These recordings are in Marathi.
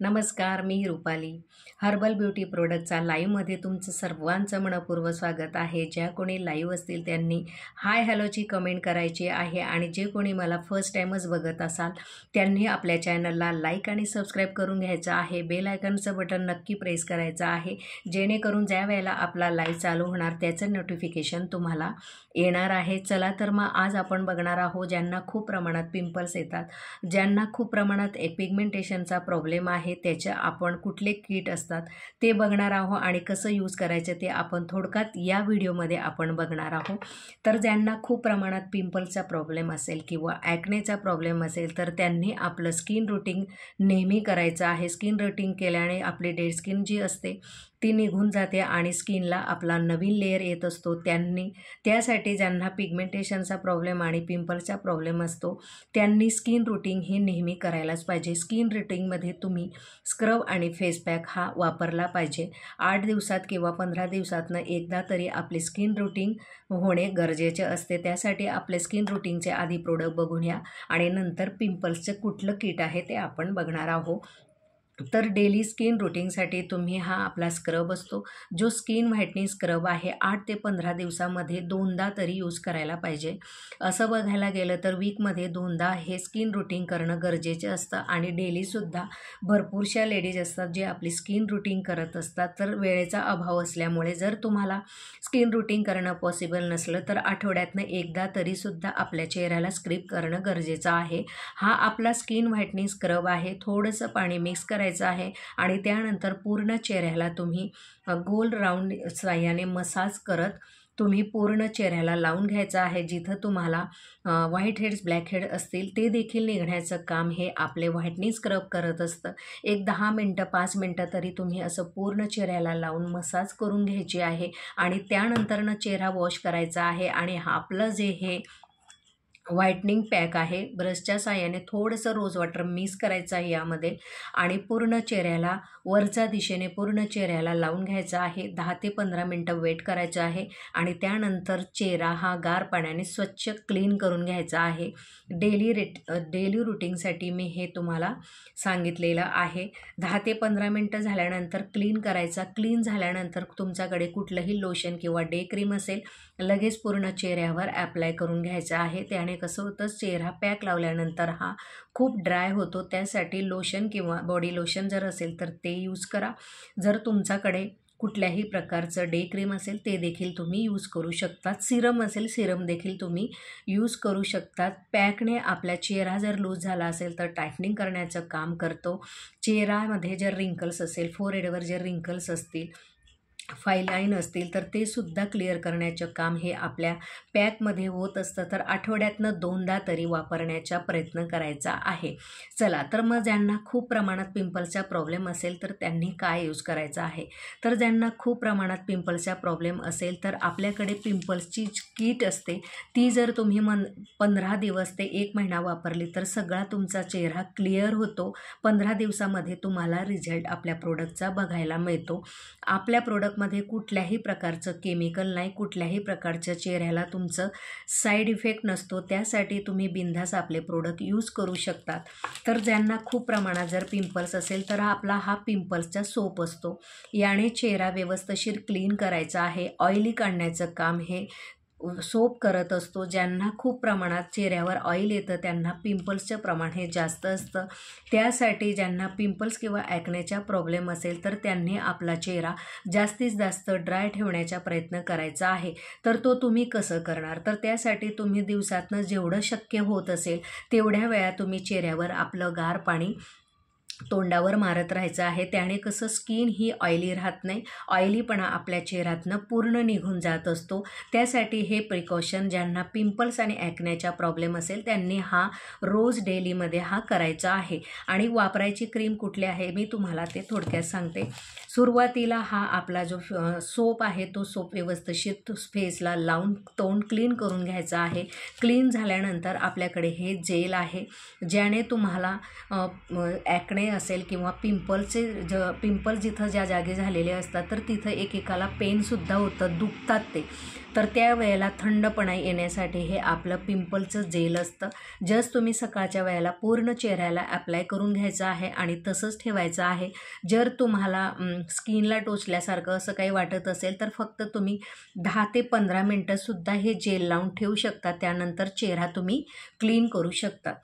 नमस्कार, मी रुपाली. हर्बल ब्युटी प्रोडक्टचा लाईव्हमध्ये तुमचं सर्वांचं मनःपूर्वक स्वागत आहे. ज्या कोणी लाईव्ह असतील त्यांनी हाय हॅलोची कमेंट करायची आहे आणि जे कोणी मला फर्स्ट टाईमच बघत असाल त्यांनी आपल्या चॅनलला लाईक आणि सबस्क्राईब करून घ्यायचं आहे. बेल आयकॉनचं बटन नक्की प्रेस करायचं आहे, जेणेकरून ज्या वेळेला आपला लाईव्ह चालू होणार त्याचं नोटिफिकेशन तुम्हाला येणार आहे. चला तर मग आज आपण बघणार आहोत ज्यांना खूप प्रमाणात पिंपल्स येतात, ज्यांना खूप प्रमाणात पिगमेंटेशनचा प्रॉब्लेम आहे, त्याचे आपण कुठले किट असतात ते बघणार आहोत आणि कसं यूज करायचं ते आपण थोडक्यात या व्हिडिओमध्ये आपण बघणार आहोत. तर ज्यांना खूप प्रमाणात पिंपल्सचा प्रॉब्लेम असेल किंवा ॲक्नेचा प्रॉब्लेम असेल तर त्यांनी आपलं स्किन रूटीन नेहमी करायचं आहे. स्किन रूटीन केल्याने आपली डेड स्किन जी असते ती निघून जाते आणि स्किनला आपला नवीन लेयर येत असतो. त्यासाठी ज्यांना पिगमेंटेशनचा प्रॉब्लेम आणि पिंपल्सचा प्रॉब्लेम असतो त्यांनी स्किन रूटीन ही नेहमी करायलाच पाहिजे. स्किन रूटीनमध्ये तुम्ही स्क्रब आणि फेस पॅक हा वापरला पाहिजे. 8 दिवसात किंवा 15 दिवसातनं एकदा तरी आपले स्किन रूटीन होणे गरजेचे असते. त्यासाठी आपले स्किन रूटीनचे आधी प्रोडक्ट बघून या आणि नंतर पिंपल्सचं कुठलं किट आहे ते आपण बघणार आहोत. तर डेली स्किन रूटीनसाठी तुम्ही हा आपला स्क्रब असतो, जो स्किन व्हाईटनिंग स्क्रब आहे, 8 ते 15 दिवसामध्ये 2दा तरी यूज करायला पाहिजे. असं बघायला गेलं तर वीकमध्ये 2दा हे स्किन रूटीन करणं गरजेचे असतं आणि डेलीसुद्धा भरपूरशा लेडीज असतात जे आपली स्किन रूटीन करत असतात. तर वेळेचा अभाव असल्यामुळे जर तुम्हाला स्किन रूटीन करणं पॉसिबल नसलं तर आठवड्यातनं एकदा तरीसुद्धा आपल्या चेहऱ्याला स्क्रब करणं गरजेचं आहे. हा आपला स्किन व्हाईटनिंग स्क्रब आहे. थोडंसं पाणी मिक्स करायचं आहे आणि त्यानंतर पूर्ण चेहऱ्याला तुम्ही गोल राऊंड साह्याने मसाज करत तुम्ही पूर्ण चेहऱ्याला लावून घ्यायचं आहे. जिथं तुम्हाला व्हाईट हेड्स ब्लॅक हेड असतील ते देखील निघण्याचं काम हे आपले व्हाईटनिंग स्क्रब करत असतं. एक 10 मिनटं 5 मिनटं तरी तुम्ही असं पूर्ण चेहऱ्याला लावून मसाज करून घ्यायची आहे आणि त्यानंतरनं चेहरा वॉश करायचा आहे. आणि आपलं जे हे व्हाईटनिंग पॅक आहे ब्रशच्या साहाय्याने थोडंसं रोज वॉटर मिक्स करायचं आहे यामध्ये आणि पूर्ण चेहऱ्याला वरच्या दिशेने पूर्ण चेहऱ्याला लावून घ्यायचं आहे. 10 ते 15 मिनटं वेट करायचं आहे आणि त्यानंतर चेहरा हा गार पाण्याने स्वच्छ क्लीन करून घ्यायचा आहे. डेली रुटीनसाठी मी हे तुम्हाला सांगितलेलं आहे. 10 ते 15 मिनटं झाल्यानंतर क्लीन करायचा. क्लीन झाल्यानंतर तुमच्याकडे कुठलंही लोशन किंवा डे क्रीम असेल लगेच पूर्ण चेहऱ्यावर ॲप्लाय करून घ्यायचं आहे. त्याने कसं होतं, चेहरा पॅक लावल्यानंतर हा खूप ड्राय होतो. त्यासाठी लोशन किंवा बॉडी लोशन जर असेल तर ते यूज करा. जर तुमच्याकडे कुठल्याही प्रकारचं डे क्रीम असेल ते देखील तुम्ही यूज करू शकतात. सिरम असेल सिरम देखील तुम्ही यूज करू शकतात. पॅकने आपला चेहरा जर लूज झाला असेल तर टायटनिंग करण्याचं काम करतो. चेहऱ्यामध्ये जर रिंकल्स असेल, फोरहेडवर जर रिंकल्स असतील, फाईन लाईन असतील तर ते सुद्धा क्लिअर करण्याचं काम हे आपल्या पॅकमध्ये होत असतं. तर आठवड्यातनं 2दा तरी वापरण्याचा प्रयत्न करायचा आहे. चला तर मग ज्यांना खूप प्रमाणात पिंपल्सचा प्रॉब्लेम असेल तर त्यांनी काय यूज करायचं आहे. तर ज्यांना खूप प्रमाणात पिंपल्सचा प्रॉब्लेम असेल तर आपल्याकडे पिंपल्सची किट असते, ती जर तुम्ही 15 दिवस ते 1 महिना वापरली तर सगळा तुमचा चेहरा क्लिअर होतो. 15 दिवसामध्ये तुम्हाला रिझल्ट आपल्या प्रोडक्टचा बघायला मिळतो. आपल्या प्रोडक्टमध्ये कुठल्याही प्रकारचं केमिकल नाही, कुठल्याही प्रकारच्या चेहऱ्याला तुमचं साईड इफेक्ट नसतो. त्यासाठी तुम्ही बिनधास्त आपले प्रोडक्ट यूज करू शकतात. तर ज्यांना खूप प्रमाणात जर पिंपल्स असेल तर आपला हा पिंपल्सचा सोप असतो. याने चेहरा व्यवस्थित क्लीन करायचा आहे. ऑइली काढण्याचं काम हे सोप करत असतो. ज्यांना खूप प्रमाणात चेहऱ्यावर ऑइल येतं त्यांना पिंपल्सचं प्रमाण हे जास्त असतं. त्यासाठी ज्यांना पिंपल्स किंवा ॲक्नेचा प्रॉब्लेम असेल तर त्यांनी आपला चेहरा जास्तीत जास्त ड्राय ठेवण्याचा प्रयत्न करायचा आहे. तर तो तुम्ही कसं करणार, तर त्यासाठी तुम्ही दिवसातनं जेवढं शक्य होत असेल तेवढ्या वेळा तुम्ही चेहऱ्यावर आपलं गार पाणी तोंडावर मारत राहायचं आहे. त्याने कसं स्किन ही ऑइली राहत नाही, ऑइलीपणा आपल्या चेहऱ्यातनं पूर्ण निघून जात असतो. त्यासाठी हे प्रिकॉशन ज्यांना पिंपल्स आणि ॲक्नेचा प्रॉब्लेम असेल त्यांनी हा रोज डेलीमध्ये हा करायचा आहे. आणि वापरायची क्रीम कुठली आहे मी तुम्हाला ते थोडक्यात सांगते. सुरुवातीला हा आपला जो सोप आहे तो सोप व्यवस्थित फेसला लावून तोंड क्लीन करून घ्यायचं आहे. क्लीन झाल्यानंतर आपल्याकडे हे जेल आहे, ज्याने तुम्हाला ॲक्ने असेल किंवा पिंपल जिथं ज्या जागी झालेले असतात तर तिथं एकेकाला पेनसुद्धा होतं, दुखतात ते. तर त्यावेळेला थंडपणा येण्यासाठी हे आपलं पिंपलचं जेल असतं. जस्ट तुम्ही सकाळच्या वेळेला पूर्ण चेहऱ्याला अप्लाय करून घ्यायचं आहे आणि तसंच ठेवायचं आहे. जर तुम्हाला स्किनला टोचल्यासारखं असं काही वाटत असेल तर फक्त तुम्ही 10 ते 15 मिनटंसुद्धा हे जेल लावून ठेवू शकता. त्यानंतर चेहरा तुम्ही क्लीन करू शकता.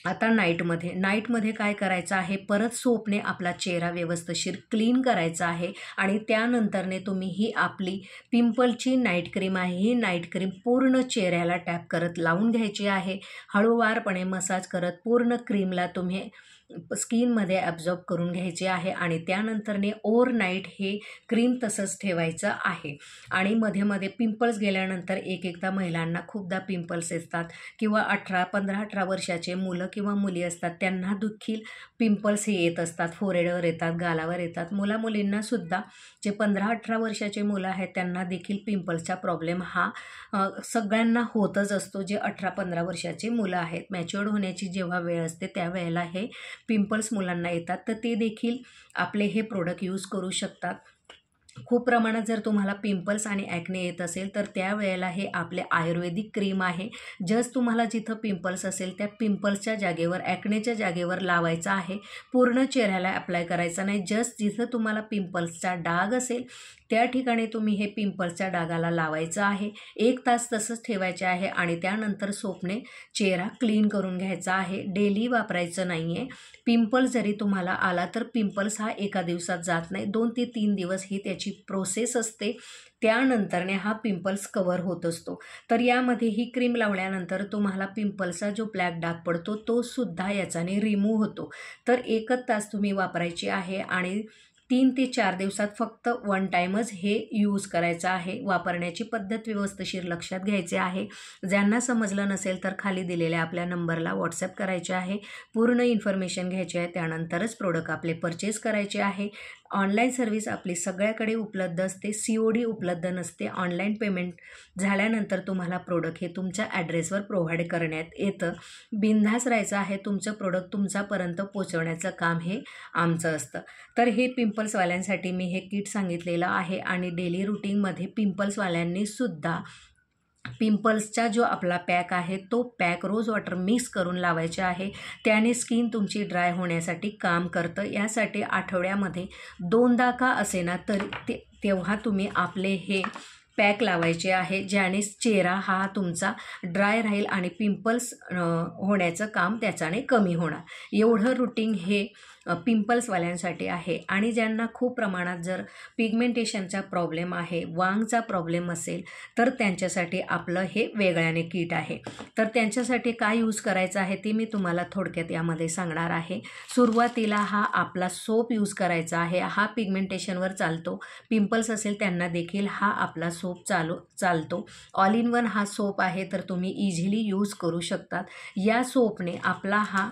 आता नाईटमध्ये काय करायचं आहे, परत सोपने आपला चेहरा व्यवस्थित क्लीन करायचा आहे आणि त्यानंतरने तुम्ही ही आपली पिंपलची नाईट क्रीम आहे, ही नाईट क्रीम पूर्ण चेहऱ्याला टॅप करत लावून घ्यायची आहे. हळूवारपणे मसाज करत पूर्ण क्रीमला तुम्ही स्किनमध्ये ॲब्झॉर्ब करून घ्यायचे आहे आणि त्यानंतरने ओव्हरनाईट हे क्रीम तसंच ठेवायचं आहे. आणि मध्ये पिंपल्स गेल्यानंतर एकदा महिलांना खूपदा पिंपल्स येतात किंवा 15-18 वर्षाचे मुलं किंवा मुली असतात, त्यांना देखील पिंपल्स हे येत असतात. फोreheadवर येतात, गालावर येतात. मुलींनासुद्धा जे 15-18 वर्षाचे मुलं आहेत त्यांना देखील पिंपल्सचा प्रॉब्लेम हा सगळ्यांना होतच असतो. जे 18-15 वर्षाचे मुलं आहेत, मॅच्युअर्ड होण्याची जेव्हा वेळ असते त्यावेळेला हे पिंपल्स मुलांना येतात. तर ते देखील आपले हे प्रोडक्ट यूज करू शकतात. खूप प्रमाणात जर तुम्हाला पिंपल्स आणि ॲक्ने येत असेल तर त्यावेळेला हे आपले आयुर्वेदिक क्रीम आहे. जस्ट तुम्हाला जिथं पिंपल्स असेल त्या पिंपल्सच्या जागेवर, ॲक्नेच्या जागेवर लावायचं आहे. पूर्ण चेहऱ्याला अप्लाय करायचा नाही. जस्ट जिथं तुम्हाला पिंपल्सचा डाग असेल त्या ठिकाणी तुम्ही हे पिंपल्सच्या डागाला लावायचं आहे. 1 तास तसंच ठेवायचे आहे आणि त्यानंतर सोपने चेहरा क्लीन करून घ्यायचा आहे. डेली वापरायचं नाही आहे. पिंपल्स जरी तुम्हाला आला तर पिंपल्स हा एका दिवसात जात नाही, 2 ते 3 दिवस ही त्याची प्रोसेस असते. त्यानंतरने हा पिंपल्स कवर होत असतो. तर यामध्ये ही क्रीम लावल्यानंतर तुम्हाला पिंपल्सचा जो ब्लॅक डाग पडतो तो सुद्धा याच्याने रिमूव्ह होतो. तर 1 तास तुम्ही वापरायची आहे आणि 3 ते 4 दिवसात फक्त 1 टाईमच हे यूज करायचं आहे. वापरण्याची पद्धत व्यवस्थित लक्षात घ्यायची आहे. ज्यांना समजलं नसेल तर खाली दिलेल्या आपल्या नंबरला व्हॉट्सॲप करायचे आहे. पूर्ण इन्फॉर्मेशन घ्यायची आहे, त्यानंतरच प्रोडक्ट आपले परचेस करायचे आहे. ऑनलाईन सर्व्हिस आपली सगळ्याकडे उपलब्ध असते. COD उपलब्ध नसते. ऑनलाईन पेमेंट झाल्यानंतर तुम्हाला प्रोडक्ट हे तुमच्या ॲड्रेसवर प्रोव्हाइड करण्यात येतं. बिनधास्त राहायचं आहे. तुमचं प्रोडक्ट तुमच्यापर्यंत पोचवण्याचं काम हे आमचं असतं. तर हे पिंपल्सवाल्यांसाठी मी हे किट सांगितलेलं आहे आणि डेली रुटीनमध्ये पिंपल्सवाल्यांनी सुद्धा पिंपल्सचा जो आपला पॅक आहे तो पॅक रोज वॉटर मिक्स करून लावायचे आहे. त्याने स्किन तुमची ड्राय होण्यासाठी काम करतं. यासाठी आठवड्यामध्ये 2दा का असेना तरी तेव्हा तुम्ही आपले हे पॅक लावायचे आहे, ज्याने चेहरा हा तुमचा ड्राय राहील आणि पिंपल्स होण्याचं काम त्याच्याने कमी होणार. एवढं रुटीन हे पिंपल्सवाल्यांसाठी आहे. आणि ज्यांना खूप प्रमाणात जर पिगमेंटेशनचा प्रॉब्लेम आहे, वांगचा प्रॉब्लेम असेल तर त्यांच्यासाठी आपलं हे वेगळ्याने किट आहे. तर त्यांच्यासाठी काय यूज करायचं आहे ते मी तुम्हाला थोडक्यात यामध्ये सांगणार आहे. सुरुवातीला हा आपला सोप यूज करायचा आहे. हा पिगमेंटेशनवर चालतो. पिंपल्स असेल त्यांना देखील हा आपला सोप चालतो. ऑल इन वन हा सोप आहे, तर तुम्ही इझिली यूज करू शकतात. या सोपने आपला हा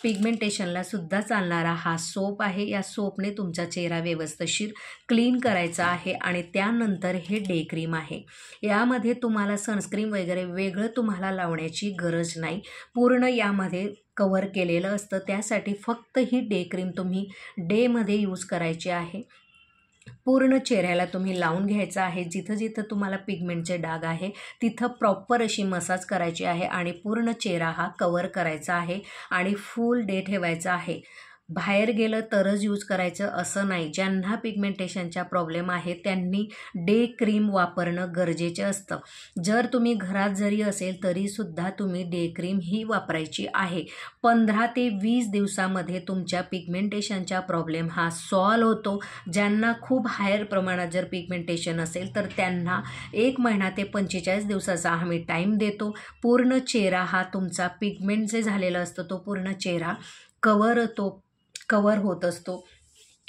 पिगमेंटेशनला सुद्धा चालणारा हा सोप आहे. या सोपने तुमचा चेहरा व्यवस्थित क्लीन करायचा आहे. आणि त्यानंतर हे डे क्रीम आहे. यामध्ये तुम्हाला सनस्क्रीन वगैरे वेगळं तुम्हाला लावण्याची गरज नाही. पूर्ण यामध्ये कव्हर केलेलं असतं. त्यासाठी फक्त ही डे क्रीम तुम्ही डेमध्ये यूज करायची आहे. पूर्ण चेहऱ्याला तुम्ही लावून घ्यायचं आहे. जिथं जिथं तुम्हाला पिगमेंटचे डाग आहे तिथं प्रॉपर अशी मसाज करायची आहे आणि पूर्ण चेहरा हा कवर करायचा आहे आणि फुल डे ठेवायचा आहे. बाहेर गेलं तरच यूज करायचं असं नाही. ज्यांना पिगमेंटेशनचा प्रॉब्लेम आहे त्यांनी डे क्रीम वापरणं गरजेचं असतं. जर तुम्ही घरात जरी असेल तरीसुद्धा तुम्ही डे क्रीम ही वापरायची आहे. 15 ते 20 दिवसामध्ये तुमच्या पिगमेंटेशनचा प्रॉब्लेम हा सॉल्व होतो. ज्यांना खूप हायर प्रमाणात जर पिगमेंटेशन असेल तर त्यांना 1 महिना ते 45 दिवसाचा आम्ही टाईम देतो. पूर्ण चेहरा हा तुमचा पिगमेंट जे झालेला असतो तो पूर्ण चेहरा कवर होत असतो.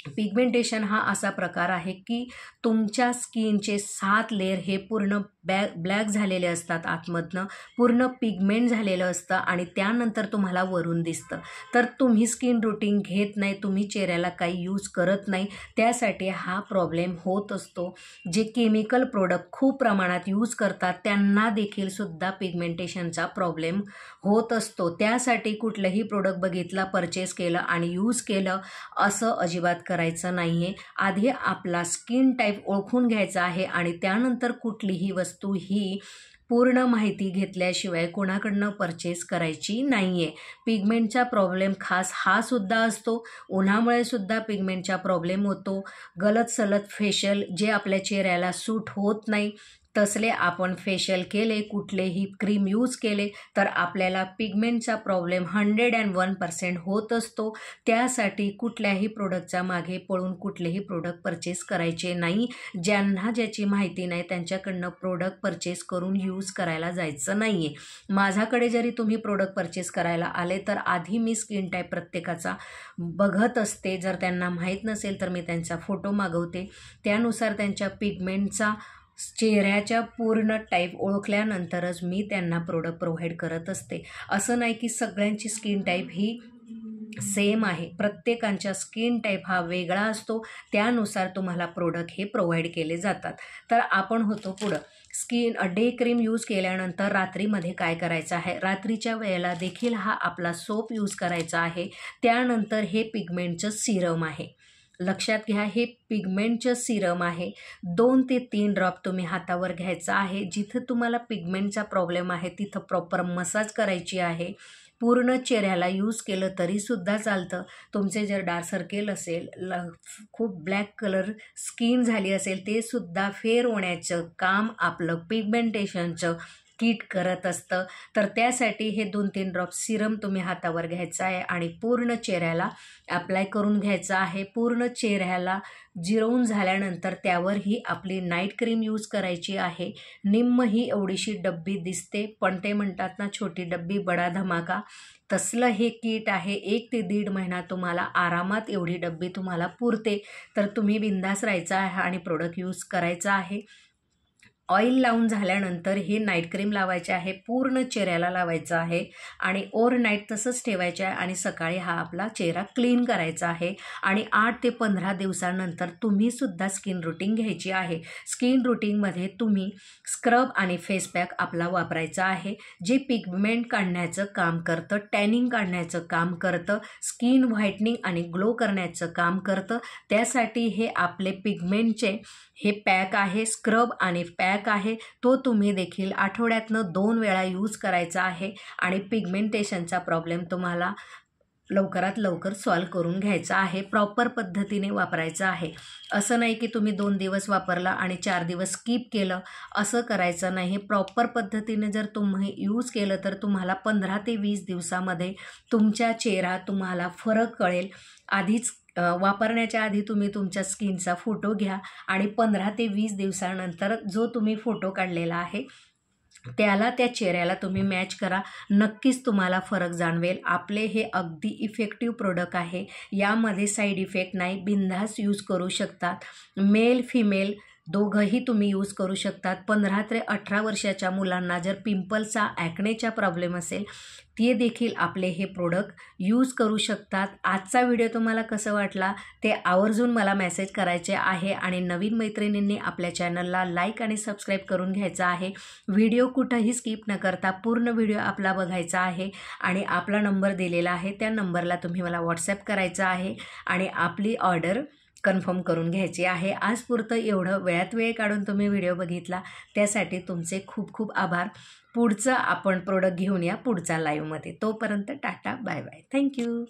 पिगमेंटेशन हा असा प्रकार आहे की तुमच्या स्किनचे 7 लेयर हे पूर्ण ब्लॅक झालेले असतात, आतमधनं पूर्ण पिगमेंट झालेलं असतं आणि त्यानंतर तुम्हाला वरून दिसतं. तर तुम्ही स्किन रूटीन घेत नाही, तुम्ही चेहऱ्याला काही यूज करत नाही, त्यासाठी हा प्रॉब्लेम होत असतो. जे केमिकल प्रोडक्ट खूप प्रमाणात यूज करतात त्यांना देखील सुद्धा पिगमेंटेशनचा प्रॉब्लेम होत असतो. त्यासाठी कुठलंही प्रोडक्ट बघितला, परचेस केलं आणि यूज केलं असं अजिबात करायचं नाही आहे. आधी आपला स्किन टाईप ओळखून घ्यायचा आहे आणि त्यानंतर कुठलीही वस्तू ही पूर्ण माहिती घेतल्याशिवाय कोणाकडनं परचेस करायची नाही आहे. पिगमेंटचा प्रॉब्लेम खास हा सुद्धा असतो. उन्हामुळे सुद्धा पिगमेंटचा प्रॉब्लेम होतो. गलत सलत फेशियल जे आपल्या चेहऱ्याला सूट होत नाही तसले आपण फेशियल केले, कुठलेही क्रीम यूज केले तर आपल्याला पिगमेंटचा प्रॉब्लेम 101% होत असतो. त्यासाठी कुठल्याही प्रोडक्टच्या मागे पळून कुठलेही प्रोडक्ट परचेस करायचे नाही. ज्यांना ज्याची माहिती नाही त्यांच्याकडनं प्रोडक्ट परचेस करून यूज करायला जायचं नाही आहे. माझ्याकडे जरी तुम्ही प्रोडक्ट परचेस करायला आले तर आधी मी स्किन टाईप प्रत्येकाचा बघत असते. जर त्यांना माहीत नसेल तर मी त्यांचा फोटो मागवते. त्यानुसार त्यांच्या पिगमेंटचा चेहऱ्याच्या पूर्ण टाईप ओळखल्यानंतरच मी त्यांना प्रोडक्ट प्रोव्हाइड करत असते. असं नाही की सगळ्यांची स्किन टाईप ही सेम आहे. प्रत्येकांच्या स्किन टाईप हा वेगळा असतो. त्यानुसार तुम्हाला प्रोडक्ट हे प्रोव्हाइड केले जातात. तर आपण होतो पुढं. डे क्रीम यूज केल्यानंतर रात्रीमध्ये काय करायचं आहे, रात्रीच्या वेळेला देखील हा आपला सोप यूज करायचा आहे. त्यानंतर हे पिगमेंटचं सिरम आहे. लक्षात घ्या, हे पिगमेंटचं सिरम आहे. 2 ते 3 ड्रॉप तुम्ही हातावर घ्यायचा आहे. जिथं तुम्हाला पिगमेंटचा प्रॉब्लेम आहे तिथं प्रॉपर मसाज करायची आहे. पूर्ण चेहऱ्याला यूज केलं तरीसुद्धा चालतं. तुमचे जर डार्क सर्कल असेल, खूप ब्लॅक कलर स्किन झाली असेल, ते सुद्धा फेर होण्याचं काम आपलं पिगमेंटेशनचं किट करत असतं. तर त्यासाठी हे 2-3 ड्रॉप सिरम तुम्ही हातावर घ्यायचं आहे आणि पूर्ण चेहऱ्याला अप्लाय करून घ्यायचं आहे. पूर्ण चेहऱ्याला जिरवून झाल्यानंतर त्यावर ही आपली नाईट क्रीम यूज करायची आहे. निम्म ही एवढीशी डब्बी दिसते, पण ते म्हणतात ना, छोटी डब्बी बडा धमाका, तसलं हे किट आहे. 1 ते 1.5 महिना तुम्हाला आरामात एवढी डब्बी तुम्हाला पुरते. तर तुम्ही बिंदास राहायचं आहे आणि प्रोडक्ट यूज करायचा आहे. ऑइल लावून झाल्यानंतर हे नाईट क्रीम लावायचे आहे, पूर्ण चेहऱ्याला लावायचं आहे आणि ओव्हरनाईट तसंच ठेवायचं आहे आणि सकाळी हा आपला चेहरा क्लीन करायचा आहे. आणि 8 ते 15 दिवसानंतर तुम्हीसुद्धा स्किन रूटीन घ्यायची आहे. स्किन रूटीनमध्ये तुम्ही स्क्रब आणि फेस पॅक आपला वापरायचा आहे, जे पिगमेंट काढण्याचं काम करतं, टॅनिंग काढण्याचं काम करतं, स्किन व्हाईटनिंग आणि ग्लो करण्याचं काम करतं. त्यासाठी हे आपले पिगमेंटचे हे पॅक आहे, स्क्रब आणि पॅक आहे. तो तुम्ही देखील आठवड्यातनं 2 वेळा यूज करायचा आहे आणि पिगमेंटेशनचा प्रॉब्लेम तुम्हाला लवकरात लवकर सॉल्व करून घ्यायचा आहे. प्रॉपर पद्धतीने वापरायचं आहे. असं नाही की तुम्ही 2 दिवस वापरला आणि 4 दिवस स्किप केलं, असं करायचं नाही. प्रॉपर पद्धतीने जर तुम्ही यूज केलं तर तुम्हाला 15 ते 20 दिवसामध्ये तुमच्या चेहरा तुम्हाला फरक कळेल. आधीच वापरण्याच्या आधी तुम्ही तुमच्या स्किनचा फोटो घ्या आणि 15 ते 20 दिवसानंतर जो तुम्ही फोटो काढलेला आहे त्याला, त्या चेहऱ्याला तुम्ही मॅच करा. नक्कीच तुम्हाला फरक जाणवेल. आपले हे अगदी इफेक्टिव्ह प्रोडक्ट आहे. यामध्ये साईड इफेक्ट नाही. बिनधास्त यूज करू शकतात. मेल फिमेल दोघंही तुम्ही यूज करू शकतात. 15 ते 18 वर्षाच्या मुलांना जर पिंपलचा, ॲक्नेचा प्रॉब्लेम असेल, ते देखील आपले हे प्रोडक्ट यूज करू शकतात. आजचा व्हिडिओ तुम्हाला कसं वाटला ते आवर्जून मला मेसेज करायचे आहे आणि नवीन मैत्रिणींनी आपल्या चॅनलला लाईक आणि सबस्क्राईब करून घ्यायचा आहे. व्हिडिओ कुठंही स्किप न करता पूर्ण व्हिडिओ आपला बघायचा आहे आणि आपला नंबर दिलेला आहे, त्या नंबरला तुम्ही मला व्हॉट्सॲप करायचा आहे आणि आपली ऑर्डर कन्फर्म करून घ्यायची आहे. आज पुरतं एवढं वेळात वेळ काढून तुम्ही व्हिडिओ बघितला त्यासाठी तुमचे खूप खूप आभार. पुढचं आपण प्रोडक्ट घेऊन या पुढच्या लाईव्हमध्ये. तोपर्यंत टाटा, बाय बाय, थँक्यू.